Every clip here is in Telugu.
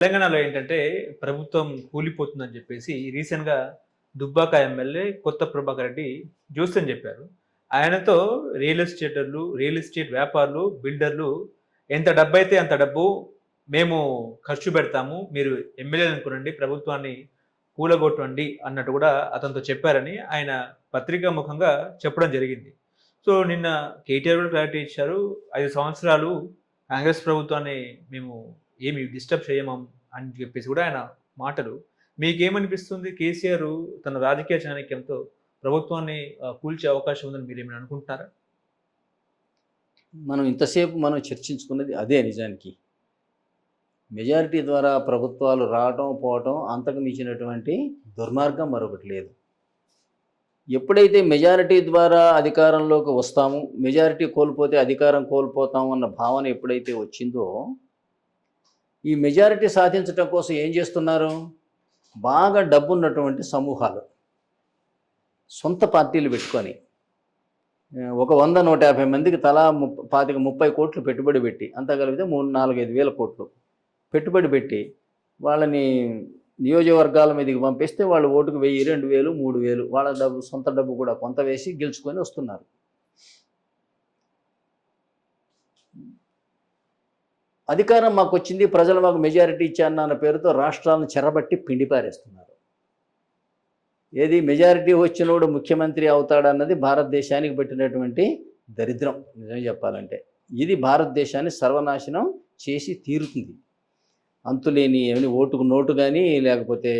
తెలంగాణలో ఏంటంటే ప్రభుత్వం కూలిపోతుందని చెప్పేసి రీసెంట్‌గా దుబ్బాక ఎమ్మెల్యే కొత్త ప్రభాకర్ రెడ్డి జోస్యం చెప్పారు. ఆయనతో రియల్ ఎస్టేట్ వ్యాపారులు, బిల్డర్లు ఎంత డబ్బైతే అంత డబ్బు మేము ఖర్చు పెడతాము. మీరు ఎమ్మెల్యేని అనుకోనండి, ప్రభుత్వాన్ని కూలగొట్టండి అన్నట్టు కూడా అతనితో చెప్పారని ఆయన పత్రికా ముఖంగా చెప్పడం జరిగింది. సో, నిన్న కేటీఆర్ కూడా క్లారిటీ ఇచ్చారు. 5 సంవత్సరాలు కాంగ్రెస్ ప్రభుత్వాన్ని మేము ఏమి డిస్టర్బ్ చేయము అని చెప్పేసి కూడా ఆయన మాటలు. మీకేమనిపిస్తుంది? కేసీఆర్ తన రాజకీయ చాణక్యంతో ప్రభుత్వాన్ని కూల్చే అవకాశం ఉందని మీరేమైనా అనుకుంటున్నారా? మనం చర్చించుకున్నది అదే నిజానికి. మెజారిటీ ద్వారా ప్రభుత్వాలు రావటం, పోవటం అంతకు మించినటువంటి దుర్మార్గం మరొకటి లేదు. ఎప్పుడైతే మెజారిటీ ద్వారా అధికారంలోకి వస్తాము, మెజారిటీ కోల్పోతే అధికారం కోల్పోతాము అన్న భావన ఎప్పుడైతే వచ్చిందో, ఈ మెజారిటీ సాధించటం కోసం ఏం చేస్తున్నారు? బాగా డబ్బున్నటువంటి సమూహాలు సొంత పార్టీలు పెట్టుకొని ఒక 100-150 మందికి తలా 25-30 కోట్లు పెట్టుబడి పెట్టి, అంతా కలిపితే 3-4-5 వేల కోట్లు పెట్టుబడి పెట్టి వాళ్ళని నియోజకవర్గాల మీదకి పంపిస్తే వాళ్ళు ఓటుకు 1000, 2000, 3000 వాళ్ళ డబ్బు, సొంత డబ్బు కూడా కొంత వేసి గెలుచుకొని వస్తున్నారు. అధికారం మాకు వచ్చింది, ప్రజలు మాకు మెజారిటీ ఇచ్చారన్న పేరుతో రాష్ట్రాలను చెరబట్టి పిండిపారేస్తున్నారు. ఏది మెజారిటీ వచ్చినోడు ముఖ్యమంత్రి అవుతాడన్నది భారతదేశానికి పెట్టినటువంటి దరిద్రం. నిజం చెప్పాలంటే ఇది భారతదేశాన్ని సర్వనాశనం చేసి తీరుతుంది. అంతులేని ఓటుకు నోటు కానీ, లేకపోతే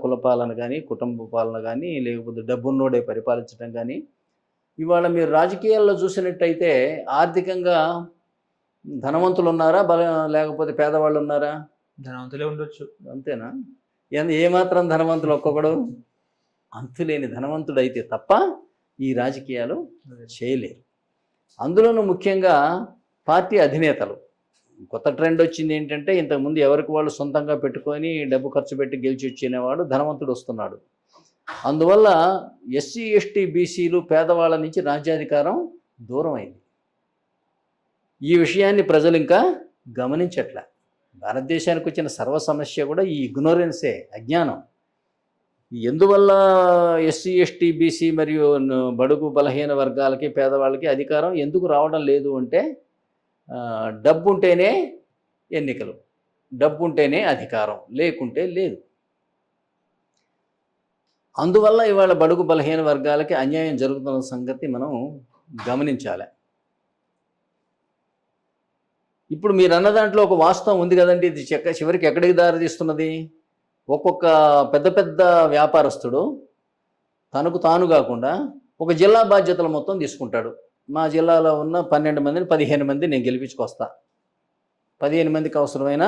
కుల పాలన కానీ, కుటుంబ పాలన కానీ, లేకపోతే డబ్బున్నోడే పరిపాలించడం కానీ. ఇవాళ మీరు రాజకీయాల్లో చూసినట్టయితే ఆర్థికంగా ధనవంతులు ఉన్నారా, లేకపోతే పేదవాళ్ళు ఉన్నారా? ధనవంతులే ఉండొచ్చు. అంతేనా? ఏమాత్రం ధనవంతులు ఒక్కొక్కడు అంతులేని ధనవంతుడైతే తప్ప ఈ రాజకీయాలు చేయలేరు. అందులోనూ ముఖ్యంగా పార్టీ అధినేతలు. కొత్త ట్రెండ్ వచ్చింది ఏంటంటే, ఇంతకుముందు ఎవరికి వాళ్ళు సొంతంగా పెట్టుకొని డబ్బు ఖర్చు పెట్టి గెలిచి వచ్చినవాడు ధనవంతుడు వస్తున్నాడు. అందువల్ల ఎస్సీ, ఎస్టీ, బీసీలు, పేదవాళ్ళ నుంచి రాజ్యాధికారం దూరం అయింది. ఈ విషయాన్ని ప్రజలు ఇంకా గమనించట్లే. భారతదేశానికి వచ్చిన సర్వ సమస్య కూడా ఈ ఇగ్నోరెన్సే, అజ్ఞానం. ఎందువల్ల ఎస్సీ, ఎస్టీ, బీసీ మరియు బడుగు బలహీన వర్గాలకి, పేదవాళ్ళకి అధికారం ఎందుకు రావడం లేదు అంటే, డబ్బు ఉంటేనే ఎన్నికలు, డబ్బు ఉంటేనే అధికారం, లేకుంటే లేదు. అందువల్ల ఇవాళ బడుగు బలహీన వర్గాలకి అన్యాయం జరుగుతున్న సంగతి మనం గమనించాలి. ఇప్పుడు మీరు అన్న దాంట్లో ఒక వాస్తవం ఉంది కదండి. ఇది చివరికి ఎక్కడికి దారితీస్తున్నది? ఒక్కొక్క పెద్ద పెద్ద వ్యాపారస్తుడు తనకు తాను కాకుండా ఒక జిల్లా బాధ్యతలు మొత్తం తీసుకుంటాడు. మా జిల్లాలో ఉన్న 12 మందిని 15 మంది నేను గెలిపించుకొస్తా, 15 మందికి అవసరమైన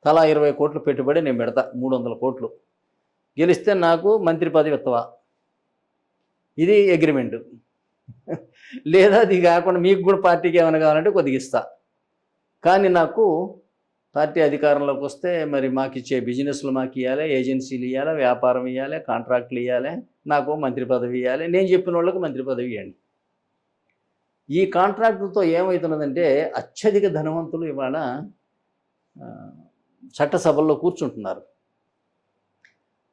తలా 20 కోట్లు పెట్టుబడి నేను పెడతా, 300 కోట్లు గెలిస్తే నాకు మంత్రి పదవి ఇస్తావా? ఇది అగ్రిమెంట్. లేదా అది కాకుండా మీకు కూడా పార్టీకి ఏమైనా కావాలంటే కొద్దిగా ఇస్తా, కానీ నాకు పార్టీ అధికారంలోకి వస్తే మరి మాకు ఇచ్చే బిజినెస్లు మాకు ఇవ్వాలి, ఏజెన్సీలు ఇవ్వాలి, వ్యాపారం ఇవ్వాలి, కాంట్రాక్ట్లు ఇవ్వాలి, నాకు మంత్రి పదవి ఇవ్వాలి, నేను చెప్పిన వాళ్ళకి మంత్రి పదవి ఇవ్వండి. ఈ కాంట్రాక్టులతో ఏమవుతున్నదంటే అత్యధిక ధనవంతులు ఇవాళ చట్టసభల్లో కూర్చుంటున్నారు.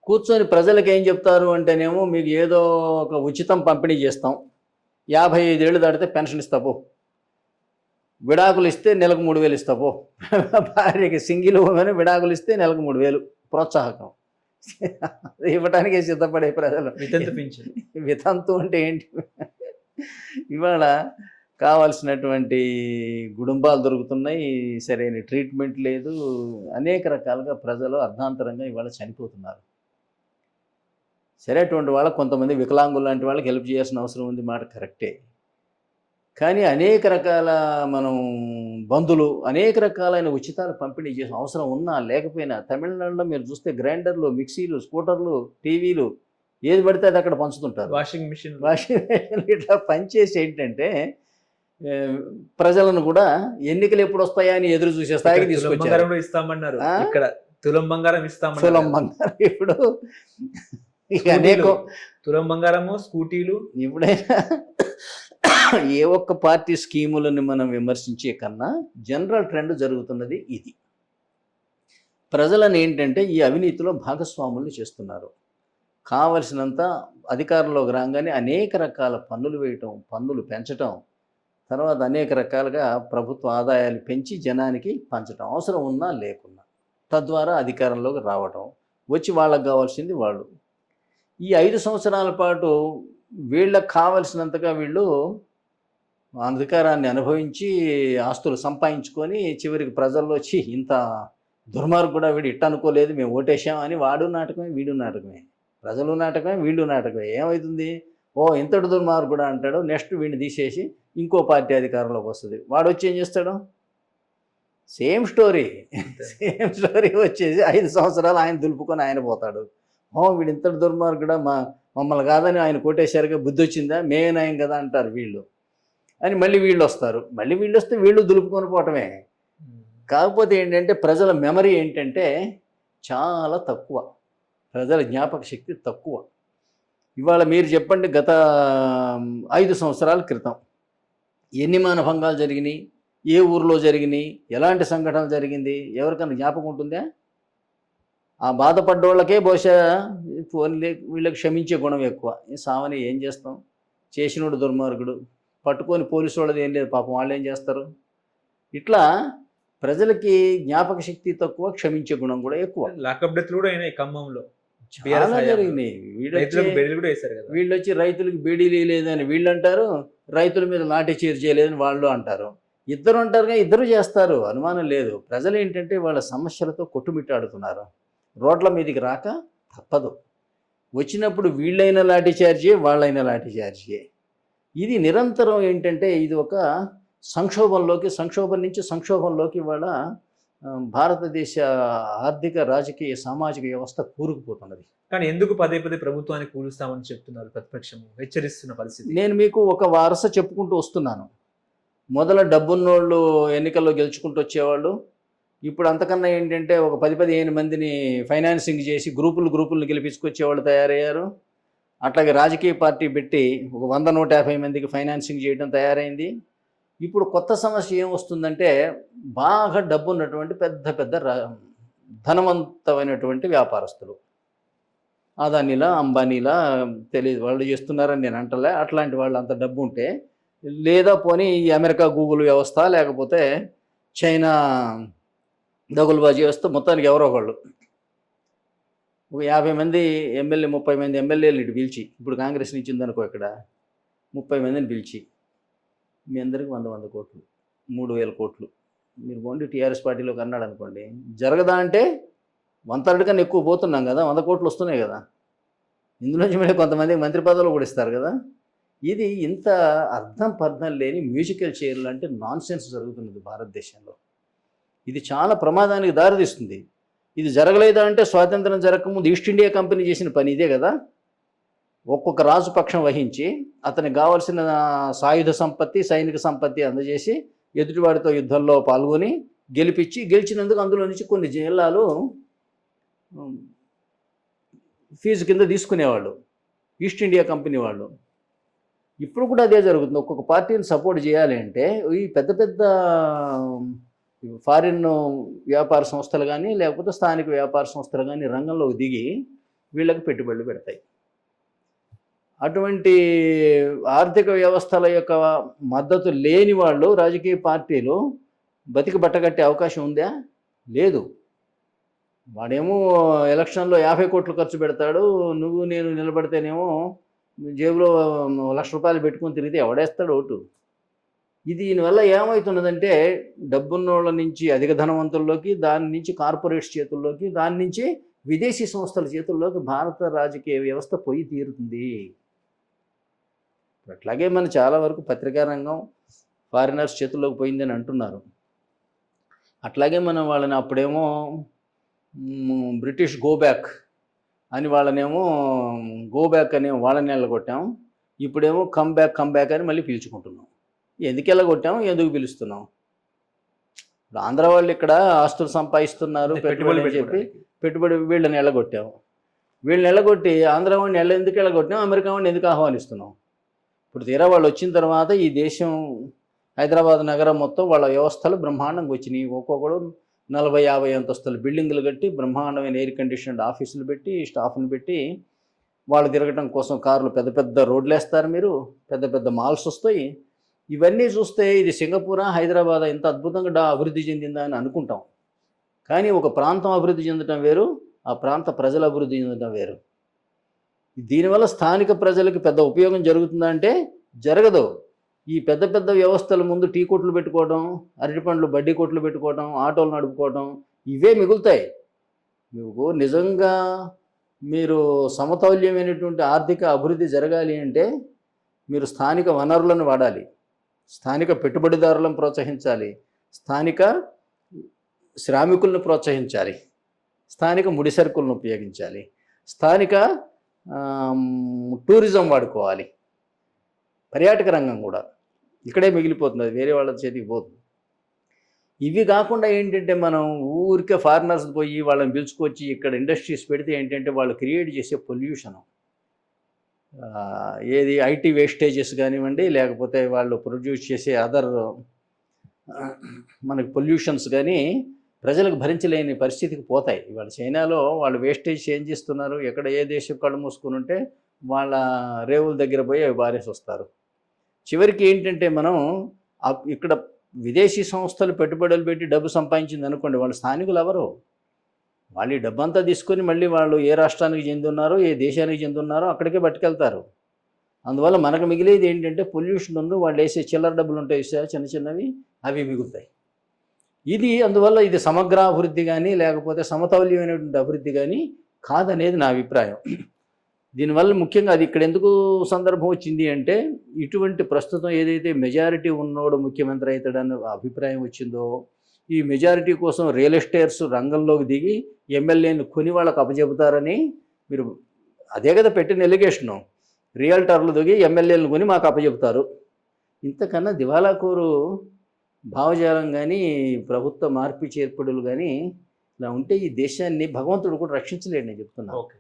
కూర్చొని ప్రజలకు ఏం చెప్తారు అంటేనేమో, మీకు ఏదో ఒక ఉచితం పంపిణీ చేస్తాం, 55 ఏళ్ళు దాటితే పెన్షన్ ఇస్తాపో, విడాకులు ఇస్తే నెలకు 3000 ఇస్తాపో, భార్యకి సింగిల్ ఉమెన్ విడాకులు ఇస్తే నెలకు 3000 ప్రోత్సాహకం ఇవ్వటానికే సిద్ధపడే ప్రజలు. వితంతు అంటే ఏంటి? ఇవాళ కావాల్సినటువంటి గుడుంబాలు దొరుకుతున్నాయి, సరైన ట్రీట్మెంట్ లేదు, అనేక రకాలుగా ప్రజలు అర్ధాంతరంగా ఇవాళ చనిపోతున్నారు. సరే, అటువంటి వాళ్ళకి కొంతమంది వికలాంగులు లాంటి వాళ్ళకి హెల్ప్ చేయాల్సిన అవసరం ఉంది, మాట కరెక్టే. కానీ అనేక రకాల మనం బంధులు అనేక రకాలైన ఉచితాలు పంపిణీ చేసిన అవసరం ఉన్నా లేకపోయినా, తమిళనాడులో మీరు చూస్తే గ్రైండర్లు, మిక్సీలు, స్కూటర్లు, టీవీలు ఏది పడితే అది అక్కడ పంచుతుంటారు. వాషింగ్ మిషన్ ఇట్లా పనిచేసి ఏంటంటే ప్రజలను కూడా ఎన్నికలు ఎప్పుడు వస్తాయా అని ఎదురు చూసే స్థాయికి తీసుకొచ్చారు. ఇస్తామన్నారు, ఇక్కడ తులం బంగారం ఇస్తామన్నారు. తులం బంగారం ఇప్పుడు అనేక తులం బంగారము, స్కూటీలు. ఇప్పుడైనా ఏ ఒక్క పార్టీ స్కీములను మనం విమర్శించే కన్నా జనరల్ ట్రెండ్ జరుగుతున్నది ఇది. ప్రజలను ఏంటంటే ఈ అవినీతిలో భాగస్వాములు చేస్తున్నారు. కావలసినంత అధికారంలోకి రాగానే అనేక రకాల పన్నులు వేయటం, పన్నులు పెంచటం, తర్వాత అనేక రకాలుగా ప్రభుత్వ ఆదాయాలు పెంచి జనానికి పంచటం, అవసరం ఉన్నా లేకున్నా, తద్వారా అధికారంలోకి రావటం, వచ్చి వాళ్ళకు కావాల్సింది వాళ్ళు. ఈ 5 సంవత్సరాల పాటు వీళ్ళకి కావలసినంతగా వీళ్ళు అధికారాన్ని అనుభవించి ఆస్తులు సంపాదించుకొని చివరికి ప్రజల్లో వచ్చి ఇంత దుర్మార్గుడా వీడు ఇట్ట అనుకోలేదు మేము ఓటేసాం అని వాడు నాటకమే వీడు నాటకమే, ప్రజలు నాటకమే వీళ్ళు నాటకమే. ఏమవుతుంది, ఓ ఇంతటి దుర్మార్గుడా అంటాడు, నెక్స్ట్ వీడిని తీసేసి ఇంకో పార్టీ అధికారంలోకి వస్తుంది, వాడు వచ్చి ఏం చేస్తాడు, సేమ్ స్టోరీ వచ్చేసి 5 సంవత్సరాలు ఆయన దులుపుకొని ఆయన పోతాడు. ఓ వీడు ఇంతటి దుర్మార్గుడా, మమ్మల్ని కాదని ఆయన కొట్టేశారుగా, బుద్ధి వచ్చిందా, మేమే నయం కదా అంటారు వీళ్ళు అని మళ్ళీ వీళ్ళు వస్తారు. మళ్ళీ వీళ్ళు వస్తే వీళ్ళు దులుపుకొని పోవటమే. కాకపోతే ఏంటంటే ప్రజల మెమరీ ఏంటంటే చాలా తక్కువ, ప్రజల జ్ఞాపక శక్తి తక్కువ. ఇవాళ మీరు చెప్పండి, గత 5 సంవత్సరాల క్రితం ఎన్ని మానభంగాలు జరిగినాయి, ఏ ఊరిలో జరిగినాయి, ఎలాంటి సంఘటన జరిగింది, ఎవరికైనా జ్ఞాపకం ఉంటుందా? ఆ బాధపడ్డోళ్ళకే బహుశా ఫోన్లే, వీళ్ళకి క్షమించే గుణం ఎక్కువ. సావని ఏం చేస్తాం, చేసినోడు దుర్మార్గుడు, పట్టుకొని పోలీసు వాళ్ళది ఏం లేదు, పాపం వాళ్ళు ఏం చేస్తారు. ఇట్లా ప్రజలకి జ్ఞాపక శక్తి తక్కువ, క్షమించే గుణం కూడా ఎక్కువ. లాకప్ డెత్ కూడా అయినాయి ఖమ్మంలో, చాలా జరిగినాయి. వీళ్ళు వచ్చి రైతులకు బేడీలు లేదని వీళ్ళు అంటారు, రైతుల మీద లాఠీ చీర్ చేయలేదని వాళ్ళు అంటారు. ఇద్దరు అంటారుగా, ఇద్దరు చేస్తారు, అనుమానం లేదు. ప్రజలు ఏంటంటే వాళ్ళ సమస్యలతో కొట్టుమిట్టాడుతున్నారు, రోడ్ల మీదకి రాక తప్పదు. వచ్చినప్పుడు వీళ్ళైనా లాఠీ చార్జే, వాళ్ళైనా లాఠీ చార్జే. ఇది నిరంతరం ఏంటంటే ఇది ఒక సంక్షోభం నుంచి సంక్షోభంలోకి ఇవాళ భారతదేశ ఆర్థిక, రాజకీయ, సామాజిక వ్యవస్థ కూరుకుపోతున్నది. కానీ ఎందుకు పదే పదే ప్రభుత్వాన్ని కూలుస్తామని చెప్తున్నారు ప్రతిపక్షం, హెచ్చరిస్తున్న పరిస్థితి? నేను మీకు ఒక వరుస చెప్పుకుంటూ వస్తున్నాను. మొదల డబ్బున్నోళ్ళు ఎన్నికల్లో గెలుచుకుంటూ వచ్చేవాళ్ళు, ఇప్పుడు అంతకన్నా ఏంటంటే ఒక 10-15 మందిని ఫైనాన్సింగ్ చేసి గ్రూపులను గెలిపించుకొచ్చేవాళ్ళు తయారయ్యారు. అట్లాగే రాజకీయ పార్టీ పెట్టి ఒక 100-150 మందికి ఫైనాన్సింగ్ చేయడం తయారైంది. ఇప్పుడు కొత్త సమస్య ఏమొస్తుందంటే, బాగా డబ్బు ఉన్నటువంటి పెద్ద ధనవంతమైనటువంటి వ్యాపారస్తులు, అదానిలా అంబానీలా తెలియదు వాళ్ళు చేస్తున్నారని నేను అంటలే, అట్లాంటి వాళ్ళు అంత డబ్బు ఉంటే, లేదా పోనీ ఈ అమెరికా గూగుల్ వ్యవస్థ, లేకపోతే చైనా దగులుబాజీ వ్యవస్థ, మొత్తానికి ఎవరో ఒకళ్ళు ఒక 50 మంది ఎమ్మెల్యే, 30 మంది ఎమ్మెల్యేలు ఇటు పిలిచి, ఇప్పుడు కాంగ్రెస్ నుంచి ఉందనుకో, ఇక్కడ 30 మందిని పిలిచి మీ అందరికి 100 కోట్లు, 3000 కోట్లు మీరు పోండి టీఆర్ఎస్ పార్టీలోకి అన్నాడు అనుకోండి, జరగదా అంటే 1/3 కన్నా ఎక్కువ పోతున్నాం కదా, 100 కోట్లు వస్తున్నాయి కదా, ఇందులోంచి మళ్ళీ కొంతమంది మంత్రి పదవులు కూడా ఇస్తారు కదా. ఇది ఇంత అర్థం లేని మ్యూజికల్ చైర్ లాంటి నాన్సెన్స్ జరుగుతున్నది భారతదేశంలో. ఇది చాలా ప్రమాదానికి దారితీస్తుంది. ఇది జరగలేదా అంటే, స్వాతంత్రం జరగకముందు ఈస్ట్ ఇండియా కంపెనీ చేసిన పని ఇదే కదా. ఒక్కొక్క రాజు పక్షం వహించి అతనికి కావాల్సిన సాయుధ సంపత్తి, సైనిక సంపత్తి అందజేసి ఎదుటివాడితో యుద్ధంలో పాల్గొని గెలిచినందుకు అందులో నుంచి కొన్ని జిల్లాలు ఫీజు కింద తీసుకునేవాళ్ళు ఈస్ట్ ఇండియా కంపెనీ వాళ్ళు. ఇప్పుడు కూడా అదే జరుగుతుంది. ఒక్కొక్క పార్టీని సపోర్ట్ చేయాలి అంటే ఈ పెద్ద ఫారిన్ వ్యాపార సంస్థలు కానీ, లేకపోతే స్థానిక వ్యాపార సంస్థలు కానీ రంగంలోకి దిగి వీళ్ళకి పెట్టుబడులు పెడతాయి. అటువంటి ఆర్థిక వ్యవస్థల యొక్క మద్దతు లేని వాళ్ళు, రాజకీయ పార్టీలు బతికి బట్టగట్టే అవకాశం ఉందా? లేదు. వాడేమో ఎలక్షన్లో 50 కోట్లు ఖర్చు పెడతాడు, నువ్వు నేను నిలబడితేనేమో జేబులో 1,00,000 రూపాయలు పెట్టుకొని తిరిగితే ఎవడేస్తాడు ఓటు? దీనివల్ల ఏమవుతున్నదంటే, డబ్బున్నోళ్ళ నుంచి అధిక ధనవంతుల్లోకి, దాని నుంచి కార్పొరేట్స్ చేతుల్లోకి, దాని నుంచి విదేశీ సంస్థల చేతుల్లోకి భారత రాజకీయ వ్యవస్థ పోయి తీరుతుంది. అట్లాగే మన చాలా వరకు పత్రికా రంగం ఫారినర్స్ చేతుల్లోకి పోయిందని అంటున్నారు. అట్లాగే మనం వాళ్ళని అప్పుడేమో బ్రిటిష్ గో బ్యాక్ అని వాళ్ళనేమో గో బ్యాక్ అని వాళ్ళని వెళ్ళగొట్టాం, ఇప్పుడేమో కమ్ బ్యాక్ అని మళ్ళీ పిలుచుకుంటున్నాం. ఎందుకు వెళ్ళగొట్టాం, ఎందుకు పిలుస్తున్నాం? ఇప్పుడు ఆంధ్ర వాళ్ళు ఇక్కడ ఆస్తులు సంపాదిస్తున్నారు, పెట్టుబడి అని చెప్పి వీళ్ళని వెళ్ళగొట్టాం. వీళ్ళని వెళ్ళగొట్టి ఆంధ్ర వాడిని ఎందుకు వెళ్ళగొట్టాం, అమెరికా వాడిని ఎందుకు ఆహ్వానిస్తున్నాం? ఇప్పుడు తీరా వాళ్ళు వచ్చిన తర్వాత ఈ దేశం, హైదరాబాద్ నగరం మొత్తం వాళ్ళ వ్యవస్థలు బ్రహ్మాండంగా వచ్చినాయి. ఒక్కొక్కడు 40-50 అంతస్తుల బిల్డింగులు కట్టి బ్రహ్మాండమైన ఎయిర్ కండిషన్డ్ ఆఫీసులు పెట్టి స్టాఫ్ని పెట్టి వాళ్ళు తిరగటం కోసం కార్లు పెద్ద పెద్ద రోడ్లు వేస్తారు, మీరు పెద్ద పెద్ద మాల్స్ వస్తాయి. ఇవన్నీ చూస్తే ఇది సింగపూరా హైదరాబాద్ ఇంత అద్భుతంగా అభివృద్ధి చెందిందా అని అనుకుంటాం. కానీ ఒక ప్రాంతం అభివృద్ధి చెందడం వేరు, ఆ ప్రాంత ప్రజలు అభివృద్ధి చెందడం వేరు. దీనివల్ల స్థానిక ప్రజలకు పెద్ద ఉపయోగం జరుగుతుందా అంటే జరగదు. ఈ పెద్ద పెద్ద వ్యవస్థల ముందు టీ కొట్లు పెట్టుకోవడం, అరటిపండ్లు బడ్డీ కొట్లు పెట్టుకోవడం, ఆటోలు నడుపుకోవడం ఇవే మిగులుతాయి. మీకు నిజంగా మీరు సమతౌల్యమైనటువంటి ఆర్థిక అభివృద్ధి జరగాలి అంటే మీరు స్థానిక వనరులను వాడాలి, స్థానిక పెట్టుబడిదారులను ప్రోత్సహించాలి, స్థానిక శ్రామికులను ప్రోత్సహించాలి, స్థానిక ముడి సరుకులను ఉపయోగించాలి, స్థానిక టూరిజం వాడుకోవాలి. పర్యాటక రంగం కూడా ఇక్కడే మిగిలిపోతుంది, అది వేరే వాళ్ళ చేతికి పోతుంది. ఇవి కాకుండా ఏంటంటే మనం ఊరికే ఫారినర్స్ పోయి వాళ్ళని పిలుచుకొచ్చి ఇక్కడ ఇండస్ట్రీస్ పెడితే ఏంటంటే వాళ్ళు క్రియేట్ చేసే పొల్యూషను, ఏది ఐటీ వేస్టేజెస్ కానివ్వండి, లేకపోతే వాళ్ళు ప్రొడ్యూస్ చేసే అదర్ మనకి పొల్యూషన్స్ కానీ ప్రజలకు భరించలేని పరిస్థితికి పోతాయి. ఇవాళ చైనాలో వాళ్ళు వేస్టేజ్ ఏం చేస్తున్నారు, ఎక్కడ ఏ దేశం కళ్ళు మూసుకుని ఉంటే వాళ్ళ రేవుల దగ్గర పోయి అవి బారేసి వస్తారు. చివరికి ఏంటంటే మనం ఇక్కడ విదేశీ సంస్థలు పెట్టుబడులు పెట్టి డబ్బు సంపాదించింది అనుకోండి, వాళ్ళు స్థానికులు ఎవరు, వాళ్ళు ఈ డబ్బంతా తీసుకొని మళ్ళీ వాళ్ళు ఏ రాష్ట్రానికి చెందున్నారో ఏ దేశానికి చెందున్నారో అక్కడికే పట్టుకెళ్తారు. అందువల్ల మనకు మిగిలేది ఏంటంటే పొల్యూషన్ ఉంది, వాళ్ళు వేసే చిల్లర డబ్బులు ఉంటాయి చిన్న చిన్నవి, అవి మిగులుతాయి. అందువల్ల ఇది సమగ్ర అభివృద్ధి కానీ లేకపోతే సమతౌల్యమైనటువంటి అభివృద్ధి కానీ కాదనేది నా అభిప్రాయం. దీనివల్ల ముఖ్యంగా అది ఇక్కడ ఎందుకు సందర్భం వచ్చింది అంటే ఇటువంటి ప్రస్తుతం ఏదైతే మెజారిటీ ఉన్నోడు ముఖ్యమంత్రి అవుతాడన్న అభిప్రాయం వచ్చిందో, ఈ మెజారిటీ కోసం రియల్ ఎస్టేట్స్ రంగంలోకి దిగి ఎమ్మెల్యేని కొని వాళ్ళకు అప్పచెబుతారని మీరు అదే కదా పెట్టిన ఎలిగేషను. రియల్టర్లు దిగి ఎమ్మెల్యేలను కొని మాకు అప్పచెబుతారు. ఇంతకన్నా దివాలాకోరు భావజాలం కానీ ప్రభుత్వ మార్పు చేర్పుడులు కానీ ఇలా ఉంటే ఈ దేశాన్ని భగవంతుడు కూడా రక్షించలేడు, నేను చెప్తున్నాను. ఓకే.